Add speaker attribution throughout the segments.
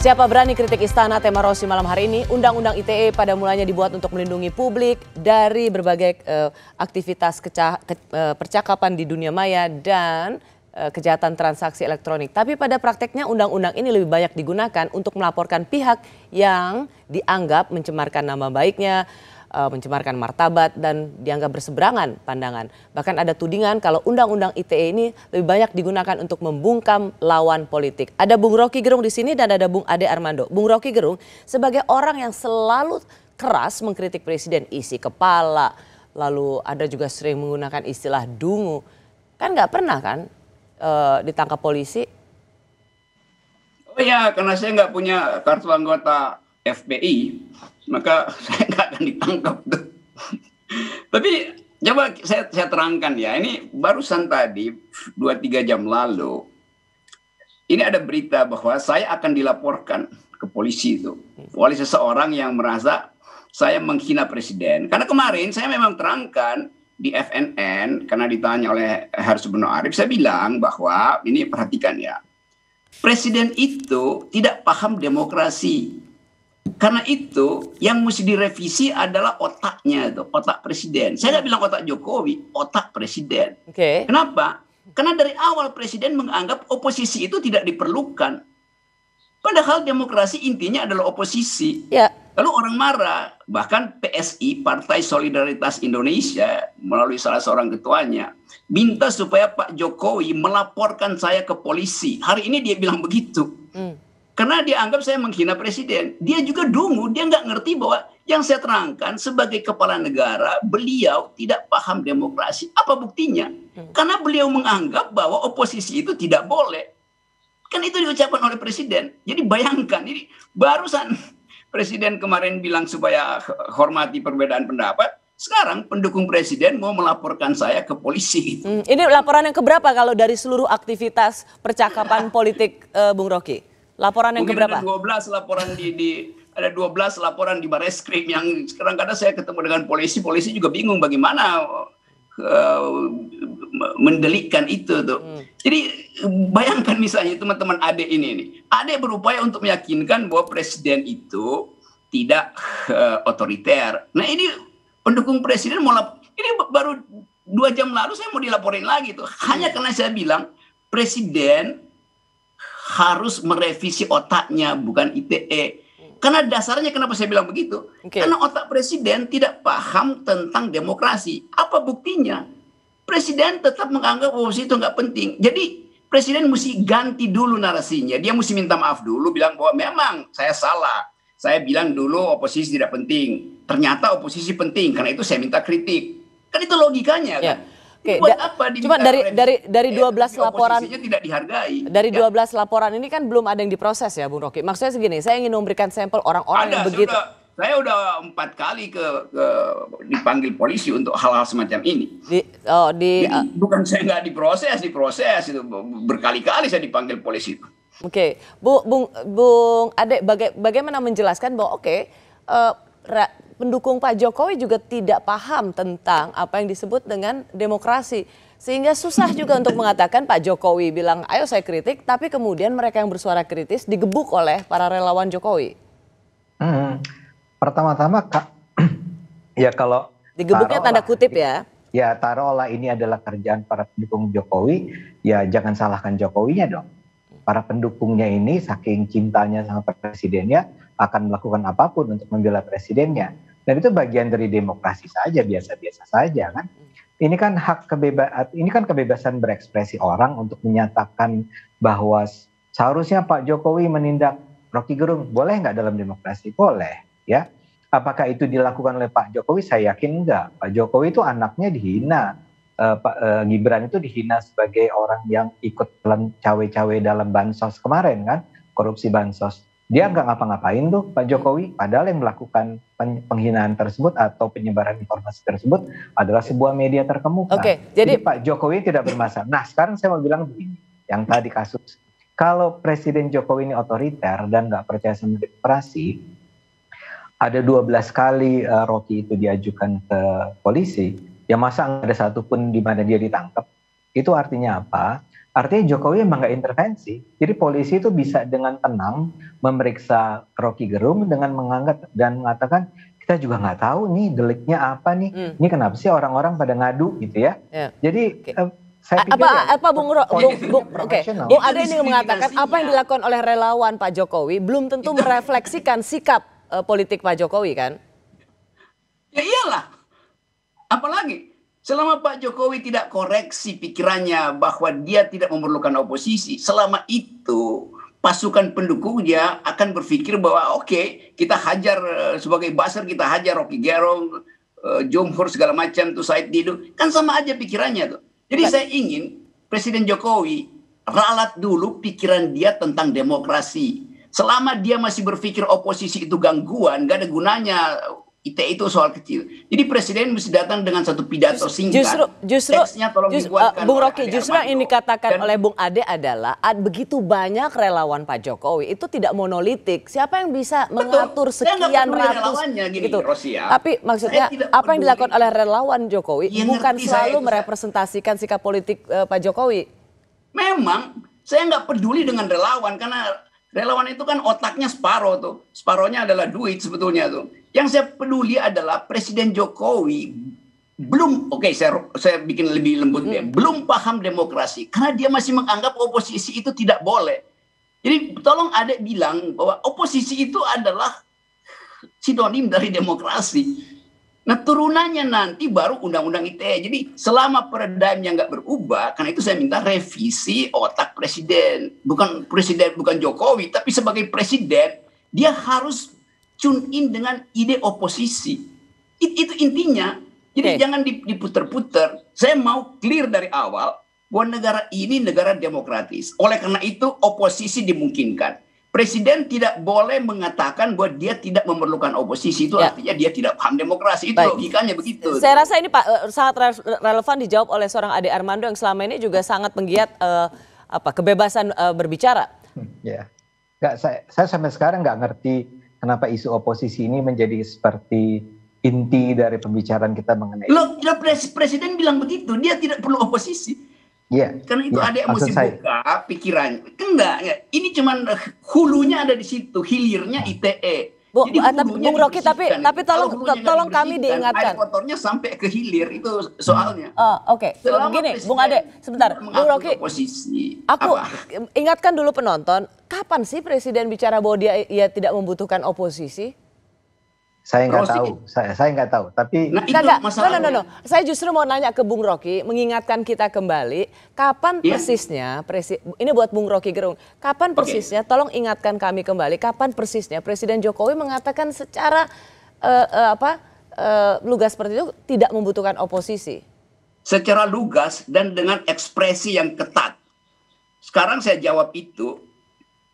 Speaker 1: Siapa berani kritik istana, tema Rosi malam hari ini. Undang-undang ITE pada mulanya dibuat untuk melindungi publik dari berbagai aktivitas percakapan di dunia maya dan kejahatan transaksi elektronik. Tapi pada prakteknya undang-undang ini lebih banyak digunakan untuk melaporkan pihak yang dianggap mencemarkan nama baiknya, mencemarkan martabat dan dianggap berseberangan pandangan. Bahkan ada tudingan kalau undang-undang ITE ini lebih banyak digunakan untuk membungkam lawan politik. Ada Bung Rocky Gerung di sini dan ada Bung Ade Armando. Bung Rocky Gerung sebagai orang yang selalu keras mengkritik presiden, isi kepala, lalu ada juga sering menggunakan istilah dungu. Kan nggak pernah kan ditangkap polisi?
Speaker 2: Oh ya, karena saya nggak punya kartu anggota FBI, maka saya nggak akan ditangkap tuh. Tapi coba saya terangkan ya, ini barusan tadi 2-3 jam lalu, ini ada berita bahwa saya akan dilaporkan ke polisi itu oleh seseorang yang merasa saya menghina presiden. Karena kemarin saya memang terangkan di FNN, karena ditanya oleh Harus Beno Arif, saya bilang bahwa ini perhatikan ya, presiden itu tidak paham demokrasi. Karena itu yang mesti direvisi adalah otaknya, itu otak presiden. Saya nggak bilang otak Jokowi, otak presiden.
Speaker 1: Okay.
Speaker 2: Kenapa? Karena dari awal presiden menganggap oposisi itu tidak diperlukan. Padahal demokrasi intinya adalah oposisi.
Speaker 1: Yeah.
Speaker 2: Lalu orang marah, bahkan PSI, Partai Solidaritas Indonesia, melalui salah seorang ketuanya, minta supaya Pak Jokowi melaporkan saya ke polisi. Hari ini dia bilang begitu. Karena dia anggap saya menghina presiden. Dia juga dungu, dia nggak ngerti bahwa yang saya terangkan sebagai kepala negara, beliau tidak paham demokrasi. Apa buktinya? Karena beliau menganggap bahwa oposisi itu tidak boleh. Kan itu diucapkan oleh presiden. Jadi bayangkan, ini barusan presiden kemarin bilang supaya hormati perbedaan pendapat. Sekarang pendukung presiden mau melaporkan saya ke polisi.
Speaker 1: Ini laporan yang keberapa kalau dari seluruh aktivitas percakapan politik Bung Rocky? Laporan yang
Speaker 2: Mungkin
Speaker 1: keberapa?
Speaker 2: Ada 12 laporan ada 12 laporan di Barreskrim yang kadang-kadang saya ketemu dengan polisi juga bingung bagaimana mendelikkan itu tuh. Jadi bayangkan misalnya teman-teman Ade ini. Ade berupaya untuk meyakinkan bahwa presiden itu tidak otoriter. Nah ini pendukung presiden ini baru 2 jam lalu saya mau dilaporin lagi tuh. Hanya karena saya bilang presiden harus merevisi otaknya, bukan ITE. Karena dasarnya kenapa saya bilang begitu? Karena otak presiden tidak paham tentang demokrasi. Apa buktinya? Presiden tetap menganggap oposisi itu nggak penting. Jadi presiden mesti ganti dulu narasinya. Dia mesti minta maaf dulu, bilang bahwa memang saya salah. Saya bilang dulu oposisi tidak penting. Ternyata oposisi penting, karena itu saya minta kritik. Kan itu logikanya kan?
Speaker 1: Oke, cuma dari 12 laporan
Speaker 2: tidak dihargai.
Speaker 1: Dari 12 laporan ini kan belum ada yang diproses ya, Bung Rocky. Maksudnya segini, saya ingin memberikan sampel orang-orang yang begitu.
Speaker 2: Saya udah 4 kali dipanggil polisi untuk hal-hal semacam ini. Jadi, bukan saya nggak diproses itu berkali-kali saya dipanggil polisi itu.
Speaker 1: Oke, Bung Ade, bagaimana menjelaskan bahwa pendukung Pak Jokowi juga tidak paham tentang apa yang disebut dengan demokrasi. Sehingga susah juga untuk mengatakan Pak Jokowi bilang, ayo saya kritik, tapi kemudian mereka yang bersuara kritis digebuk oleh para relawan Jokowi.
Speaker 3: Pertama-tama, ya kalau
Speaker 1: digebuknya tanda kutip ya.
Speaker 3: Ya taruhlah ini adalah kerjaan para pendukung Jokowi, ya jangan salahkan Jokowinya dong. Para pendukungnya ini saking cintanya sama presidennya akan melakukan apapun untuk membela presidennya. Dan itu bagian dari demokrasi saja, biasa-biasa saja kan. Ini kan kebebasan berekspresi orang untuk menyatakan bahwa seharusnya Pak Jokowi menindak Rocky Gerung. Boleh nggak dalam demokrasi? Boleh ya. Apakah itu dilakukan oleh Pak Jokowi? Saya yakin enggak. Pak Jokowi itu anaknya dihina. Pak Gibran itu dihina sebagai orang yang ikut dalam cawe-cawe dalam bansos kemarin kan. Korupsi bansos. Dia nggak ngapa-ngapain tuh Pak Jokowi, padahal yang melakukan penghinaan tersebut atau penyebaran informasi tersebut adalah sebuah media terkemuka. Jadi Pak Jokowi tidak bermasalah. Nah sekarang saya mau bilang begini, yang tadi kasus, kalau Presiden Jokowi ini otoriter dan nggak percaya sama demokrasi, ada 12 kali Rocky itu diajukan ke polisi, ya masa nggak ada satupun di mana dia ditangkap, itu artinya apa? Artinya Jokowi emang nggak intervensi. Jadi polisi itu bisa dengan tenang memeriksa Rocky Gerung dengan menganggap dan mengatakan kita juga nggak tahu nih deliknya apa nih. Ini kenapa sih orang-orang pada ngadu gitu ya? Jadi saya pikir
Speaker 1: Bung Ade ini mengatakan apa yang dilakukan oleh relawan Pak Jokowi belum tentu merefleksikan sikap politik Pak Jokowi kan?
Speaker 2: Ya iyalah. Apalagi selama Pak Jokowi tidak koreksi pikirannya bahwa dia tidak memerlukan oposisi, selama itu pasukan pendukungnya akan berpikir bahwa oke, kita hajar sebagai buzzer, kita hajar Rocky Gerung, Jomhor segala macam tuh, Said Didu, kan sama aja pikirannya tuh. Jadi saya ingin Presiden Jokowi ralat dulu pikiran dia tentang demokrasi. Selama dia masih berpikir oposisi itu gangguan, gak ada gunanya. ITE itu soal kecil. Jadi presiden mesti datang dengan satu pidato singkat. Teksnya tolong dibuatkan.
Speaker 1: Bung Rocky, justru yang ini dikatakan oleh Bung Ade adalah begitu banyak relawan Pak Jokowi itu tidak monolitik. Siapa yang bisa mengatur sekian ratus gitu. Tapi maksudnya apa yang dilakukan oleh relawan Jokowi bukan selalu merepresentasikan sikap politik Pak Jokowi.
Speaker 2: Memang saya nggak peduli dengan relawan karena relawan itu kan otaknya separoh tuh. Separohnya adalah duit sebetulnya tuh. Yang saya peduli adalah Presiden Jokowi belum, saya bikin lebih lembut ya, belum paham demokrasi karena dia masih menganggap oposisi itu tidak boleh. Jadi tolong Adek bilang bahwa oposisi itu adalah sinonim dari demokrasi. Nah turunannya nanti baru undang-undang ITE. Jadi selama paradigmnya nggak berubah, karena itu saya minta revisi otak presiden. Bukan Jokowi, tapi sebagai presiden dia harus tune in dengan ide oposisi. Itu intinya. Jadi jangan diputer-puter. Saya mau clear dari awal bahwa negara ini negara demokratis. Oleh karena itu oposisi dimungkinkan. Presiden tidak boleh mengatakan bahwa dia tidak memerlukan oposisi. Itu artinya dia tidak paham demokrasi. Itu logikanya begitu.
Speaker 1: Saya rasa ini Pak sangat relevan dijawab oleh seorang Ade Armando yang selama ini juga sangat penggiat kebebasan berbicara.
Speaker 3: Ya, saya sampai sekarang nggak ngerti kenapa isu oposisi ini menjadi seperti inti dari pembicaraan kita mengenai.
Speaker 2: Loh, presiden bilang begitu, dia tidak perlu oposisi.
Speaker 3: Iya.
Speaker 2: Karena itu ada yang mesti buka pikirannya. Enggak. Ini cuman hulunya ada di situ, hilirnya ITE.
Speaker 1: Bung Rocky, tapi tolong kami diingatkan.
Speaker 2: Air kotornya sampai ke hilir itu soalnya.
Speaker 1: Oke. Begini, Bung Ade, sebentar. Bung Rocky, aku ingatkan dulu penonton, kapan sih presiden bicara bahwa dia tidak membutuhkan oposisi?
Speaker 3: Saya nggak tahu, saya nggak tahu. Tapi
Speaker 1: no. Saya justru mau nanya ke Bung Rocky, mengingatkan kita kembali, kapan persisnya, ini buat Bung Rocky Gerung, kapan persisnya, tolong ingatkan kami kembali, kapan persisnya Presiden Jokowi mengatakan secara lugas seperti itu tidak membutuhkan oposisi?
Speaker 2: Secara lugas dan dengan ekspresi yang ketat. Sekarang saya jawab itu,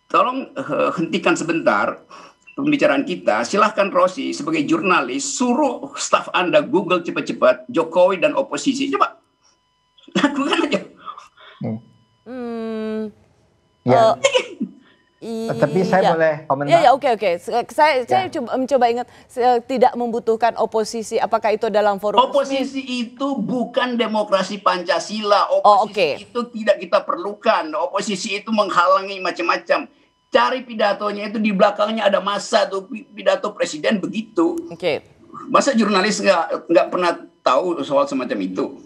Speaker 2: tolong hentikan sebentar pembicaraan kita. Silahkan Rosi sebagai jurnalis suruh staf Anda Google cepat-cepat Jokowi dan oposisi. Coba lakukan aja.
Speaker 3: Tapi saya boleh komentar.
Speaker 1: Ya, oke. Saya mencoba ingat tidak membutuhkan oposisi. Apakah itu dalam forum
Speaker 2: oposisi itu bukan demokrasi Pancasila. Oposisi itu tidak kita perlukan. Oposisi itu menghalangi macam-macam. Cari pidatonya itu di belakangnya ada masa tuh pidato presiden begitu. Masa jurnalis nggak pernah tahu soal semacam itu?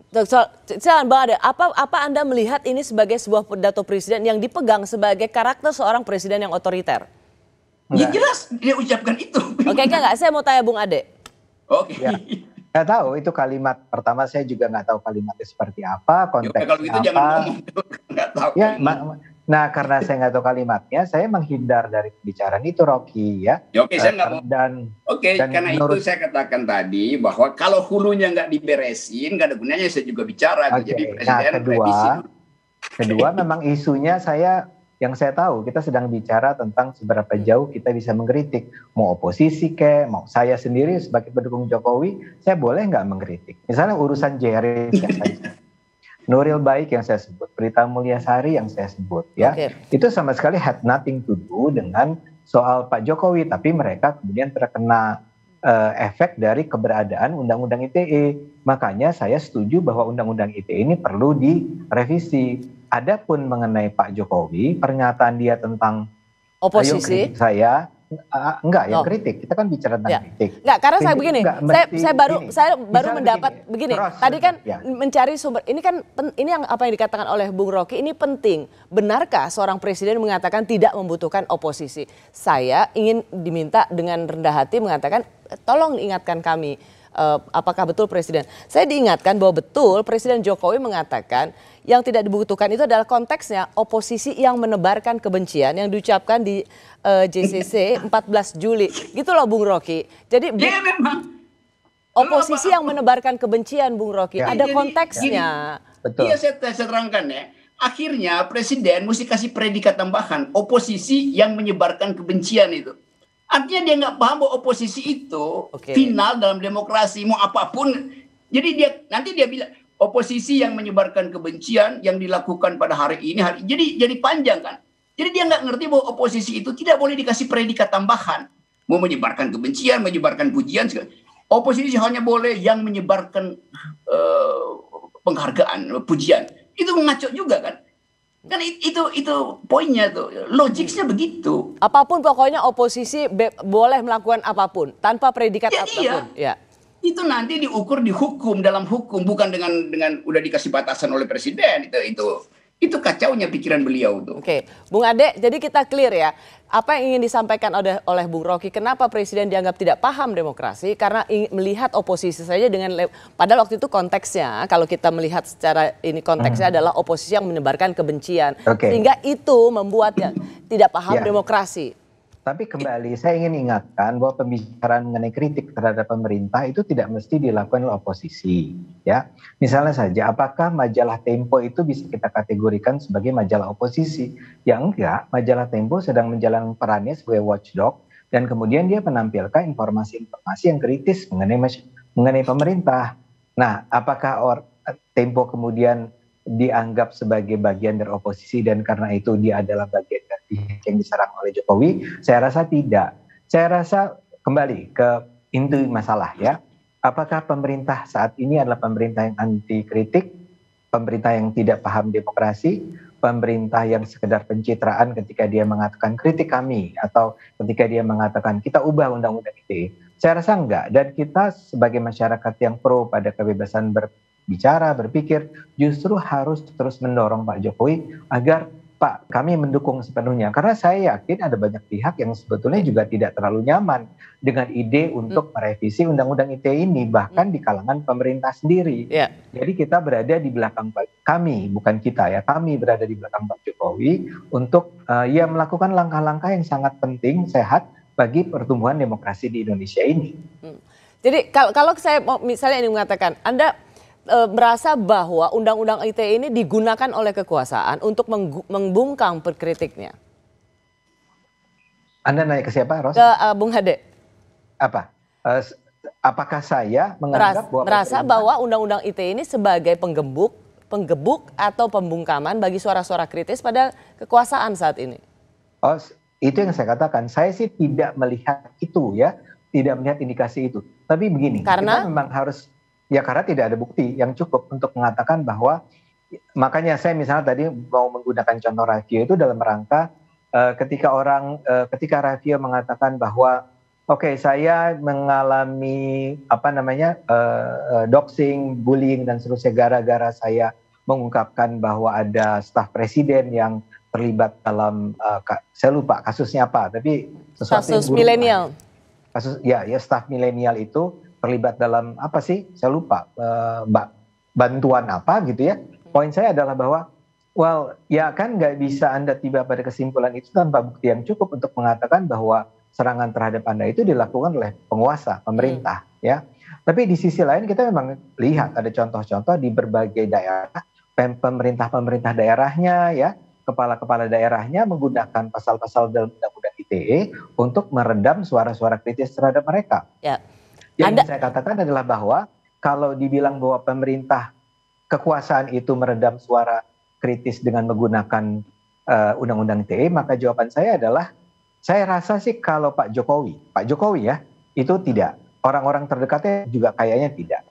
Speaker 1: Bang Ade, apa Anda melihat ini sebagai sebuah pidato presiden yang dipegang sebagai karakter seorang presiden yang otoriter?
Speaker 2: Ya jelas dia ucapkan itu.
Speaker 1: Enggak. Saya mau tanya Bung Ade.
Speaker 3: Ya. Nggak tahu itu kalimat pertama, saya juga nggak tahu kalimatnya seperti apa, konteksnya
Speaker 2: kalau itu jangan ngomong, nggak tahu.
Speaker 3: Ya, nah karena saya nggak tahu kalimatnya, saya menghindar dari pembicaraan itu, Rocky ya.
Speaker 2: Saya nggak mau. Karena itu saya katakan tadi bahwa kalau hulunya nggak diberesin, nggak ada gunanya saya juga bicara. Jadi presiden
Speaker 3: kedua memang isunya yang saya tahu kita sedang bicara tentang seberapa jauh kita bisa mengkritik. Mau oposisi mau saya sendiri sebagai pendukung Jokowi, saya boleh nggak mengkritik? Misalnya urusan Jerry Nuril Baik yang saya sebut, Prita Mulyasari yang saya sebut ya. Itu sama sekali had nothing to do dengan soal Pak Jokowi, tapi mereka kemudian terkena efek dari keberadaan Undang-Undang ITE. Makanya saya setuju bahwa Undang-Undang ITE ini perlu direvisi. Adapun mengenai Pak Jokowi, pernyataan dia tentang ayo
Speaker 1: Oposisi.
Speaker 3: kritik saya, enggak yang
Speaker 1: Oh.
Speaker 3: kritik. Kita kan bicara tentang
Speaker 1: Ya.
Speaker 3: kritik.
Speaker 1: Enggak, karena saya
Speaker 3: Kritik
Speaker 1: begini,
Speaker 3: enggak
Speaker 1: saya
Speaker 3: mesti
Speaker 1: saya baru
Speaker 3: gini.
Speaker 1: saya baru
Speaker 3: Misal
Speaker 1: mendapat begini.
Speaker 3: Ros,
Speaker 1: Tadi kan
Speaker 3: ya.
Speaker 1: mencari sumber. Ini kan ini yang apa yang dikatakan oleh Bung Rocky ini penting. Benarkah seorang presiden mengatakan tidak membutuhkan oposisi? Saya ingin diminta dengan rendah hati mengatakan tolong ingatkan kami. Apakah betul Presiden? Saya diingatkan bahwa betul Presiden Jokowi mengatakan yang tidak dibutuhkan itu adalah konteksnya oposisi yang menebarkan kebencian yang diucapkan di JCC 14 Juli. Gitu loh Bung Rocky. Jadi
Speaker 2: Ya memang.
Speaker 1: oposisi yang menebarkan kebencian Bung Rocky.
Speaker 3: Ya.
Speaker 1: Ada
Speaker 2: Jadi,
Speaker 1: konteksnya.
Speaker 3: Betul.
Speaker 2: Iya saya terangkan ya. Akhirnya presiden mesti kasih predikat tambahan oposisi yang menyebarkan kebencian itu. Artinya dia nggak paham bahwa oposisi itu final dalam demokrasi mau apapun. Jadi nanti dia bilang oposisi yang menyebarkan kebencian yang dilakukan pada hari ini. Jadi panjang kan. Jadi dia nggak ngerti bahwa oposisi itu tidak boleh dikasih predikat tambahan. Mau menyebarkan kebencian, menyebarkan pujian. Oposisi hanya boleh yang menyebarkan penghargaan, pujian. Itu ngaco juga kan. Kan itu poinnya tuh, logiknya begitu.
Speaker 1: Apapun pokoknya oposisi boleh melakukan apapun tanpa predikat apapun.
Speaker 2: Iya. Itu nanti diukur di hukum, dalam hukum, bukan dengan udah dikasih batasan oleh presiden. Itu kacaunya pikiran beliau tuh.
Speaker 1: Oke, Bung Ade, jadi kita clear ya. Apa yang ingin disampaikan oleh Bung Rocky, kenapa presiden dianggap tidak paham demokrasi? Karena melihat oposisi saja dengan, padahal waktu itu konteksnya, kalau kita melihat secara ini konteksnya adalah oposisi yang menebarkan kebencian. Sehingga itu membuatnya tidak paham demokrasi.
Speaker 3: Tapi kembali saya ingin ingatkan bahwa pembicaraan mengenai kritik terhadap pemerintah itu tidak mesti dilakukan oleh oposisi, ya. Misalnya saja, apakah majalah Tempo itu bisa kita kategorikan sebagai majalah oposisi? Ya enggak, majalah Tempo sedang menjalankan perannya sebagai watchdog dan kemudian dia menampilkan informasi-informasi yang kritis mengenai pemerintah. Nah, apakah Tempo kemudian dianggap sebagai bagian dari oposisi dan karena itu dia adalah bagian dari yang diserang oleh Jokowi? Saya rasa tidak. Saya rasa kembali ke inti masalah ya. Apakah pemerintah saat ini adalah pemerintah yang anti kritik, pemerintah yang tidak paham demokrasi, pemerintah yang sekedar pencitraan ketika dia mengatakan kritik kami atau ketika dia mengatakan kita ubah undang-undang ITE? Saya rasa enggak. Dan kita sebagai masyarakat yang pro pada kebebasan bicara, berpikir, justru harus terus mendorong Pak Jokowi agar Pak, kami mendukung sepenuhnya. Karena saya yakin ada banyak pihak yang sebetulnya juga tidak terlalu nyaman dengan ide untuk merevisi Undang-Undang ITE ini, bahkan di kalangan pemerintah sendiri. Jadi kita berada di belakang kami, bukan kita ya, kami berada di belakang Pak Jokowi untuk ya melakukan langkah-langkah yang sangat penting, sehat bagi pertumbuhan demokrasi di Indonesia ini.
Speaker 1: Jadi kalau saya misalnya ini mengatakan, Anda merasa bahwa Undang-Undang ITE ini digunakan oleh kekuasaan untuk membungkam kritiknya?
Speaker 3: Anda nanya ke siapa, Ros?
Speaker 1: Ke Bung Hade.
Speaker 3: Apa? Apakah saya menganggap
Speaker 1: bahwa Undang-Undang ITE ini sebagai penggebuk atau pembungkaman bagi suara-suara kritis pada kekuasaan saat ini?
Speaker 3: Oh, itu yang saya katakan. Saya sih tidak melihat itu ya, tidak melihat indikasi itu. Tapi begini, kita memang harus. Ya karena tidak ada bukti yang cukup untuk mengatakan bahwa, makanya saya misalnya tadi mau menggunakan contoh Raffio itu dalam rangka ketika Raffio mengatakan bahwa oke, saya mengalami doxing, bullying dan seterusnya gara-gara saya mengungkapkan bahwa ada staf presiden yang terlibat dalam saya lupa kasusnya apa, tapi
Speaker 1: kasus milenial.
Speaker 3: Kasus ya staf milenial itu terlibat dalam apa sih? Saya lupa, bantuan apa gitu ya. Poin saya adalah bahwa, ya kan nggak bisa Anda tiba pada kesimpulan itu tanpa bukti yang cukup untuk mengatakan bahwa serangan terhadap Anda itu dilakukan oleh penguasa, pemerintah, ya. Tapi di sisi lain kita memang lihat ada contoh-contoh di berbagai daerah, pemerintah daerahnya, ya, kepala-kepala daerahnya menggunakan pasal-pasal dalam Undang-Undang ITE untuk meredam suara-suara kritis terhadap mereka.
Speaker 1: Ya.
Speaker 3: Yang saya katakan adalah bahwa kalau dibilang bahwa pemerintah kekuasaan itu meredam suara kritis dengan menggunakan Undang-Undang ITE, maka jawaban saya adalah saya rasa sih kalau Pak Jokowi ya itu tidak, orang-orang terdekatnya juga kayaknya tidak.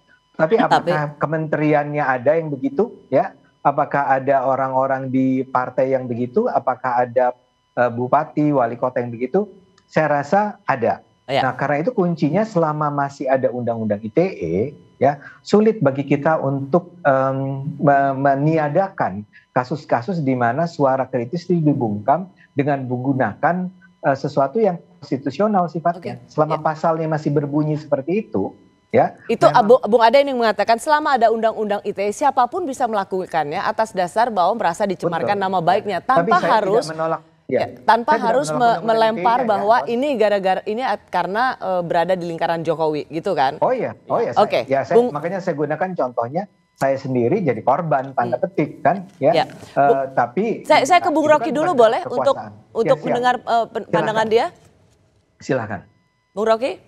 Speaker 3: Tapi apakah kementeriannya ada yang begitu? Ya, apakah ada orang-orang di partai yang begitu? Apakah ada bupati, wali kota yang begitu? Saya rasa ada.
Speaker 1: Ya.
Speaker 3: Nah, karena itu kuncinya selama masih ada undang-undang ITE, ya sulit bagi kita untuk meniadakan kasus-kasus di mana suara kritis dibungkam dengan menggunakan sesuatu yang konstitusional sifatnya. Selama pasalnya masih berbunyi seperti itu, ya.
Speaker 1: Itu Bung Ade yang mengatakan selama ada undang-undang ITE siapapun bisa melakukannya atas dasar bahwa merasa dicemarkan nama baiknya tanpa harus tanpa harus melempar bahwa ini gara-gara ini karena berada di lingkaran Jokowi gitu kan?
Speaker 3: Oh iya.
Speaker 1: Oke.
Speaker 3: Makanya saya gunakan contohnya saya sendiri jadi korban tanda petik kan ya. Tapi
Speaker 1: saya ke Bung Rocky dulu boleh untuk mendengar pandangan dia?
Speaker 2: Silakan.
Speaker 1: Bung Rocky?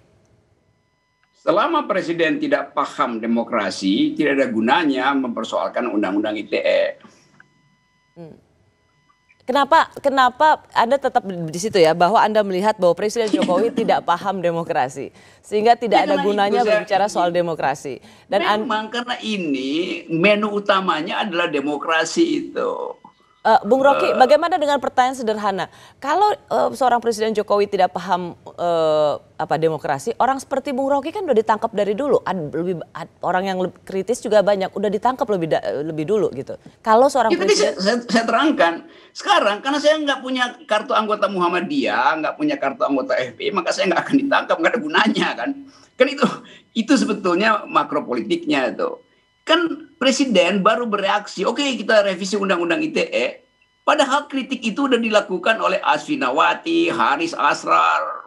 Speaker 2: Selama presiden tidak paham demokrasi, tidak ada gunanya mempersoalkan undang-undang ITE.
Speaker 1: Kenapa Anda tetap di situ ya, bahwa Anda melihat bahwa Presiden Jokowi tidak paham demokrasi sehingga tidak ada gunanya berbicara soal demokrasi. Dan
Speaker 2: memang karena ini menu utamanya adalah demokrasi itu.
Speaker 1: Bung Rocky, bagaimana dengan pertanyaan sederhana? Kalau seorang Presiden Jokowi tidak paham demokrasi, orang seperti Bung Rocky kan udah ditangkap dari dulu. Orang yang kritis juga banyak, udah ditangkap lebih dulu gitu. Kalau seorang presiden,
Speaker 2: saya terangkan sekarang karena saya nggak punya kartu anggota Muhammadiyah, nggak punya kartu anggota FPI, maka saya nggak akan ditangkap, nggak ada gunanya kan. Kan itu sebetulnya makropolitiknya itu. Kan presiden baru bereaksi, oke kita revisi undang-undang ITE, padahal kritik itu udah dilakukan oleh Asfinawati, Haris Asrar,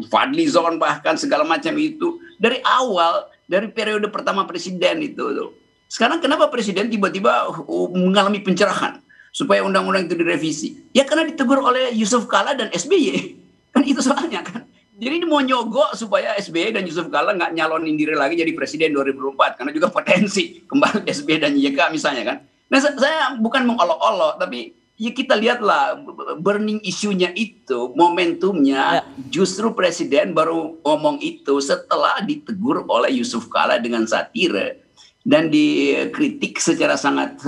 Speaker 2: Fadlizon bahkan segala macam itu dari awal, dari periode pertama presiden itu. Sekarang kenapa presiden tiba-tiba mengalami pencerahan supaya undang-undang itu direvisi? Ya karena ditegur oleh Yusuf Kalla dan SBY, kan itu soalnya kan. Jadi ini mau nyogok supaya SBY dan Yusuf Kalla nggak nyalonin diri lagi jadi presiden 2024 karena juga potensi kembali SBY dan YK misalnya kan. Nah saya bukan mengolok-olok tapi ya kita lihatlah burning isunya itu momentumnya justru presiden baru ngomong itu setelah ditegur oleh Yusuf Kalla dengan satire dan dikritik secara sangat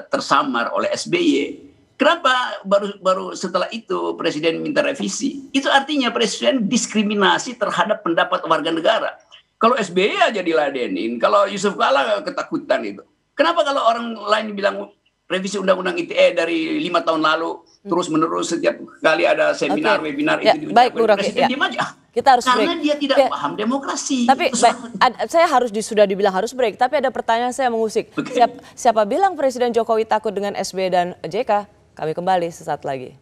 Speaker 2: tersamar oleh SBY. Kenapa baru setelah itu presiden minta revisi? Itu artinya presiden diskriminasi terhadap pendapat warga negara. Kalau SBY aja diladenin, kalau Yusuf Kalla ketakutan itu. Kenapa kalau orang lain bilang revisi undang-undang ITE dari 5 tahun lalu terus menerus setiap kali ada seminar, webinar itu
Speaker 1: baik, Bu Rocky.
Speaker 2: Presiden diam aja.
Speaker 1: Kita harus
Speaker 2: karena
Speaker 1: break.
Speaker 2: Dia tidak paham demokrasi.
Speaker 1: Tapi saya sudah dibilang harus break. Tapi ada pertanyaan saya mengusik. Siapa bilang Presiden Jokowi takut dengan SBY dan JK? Kami kembali sesaat lagi.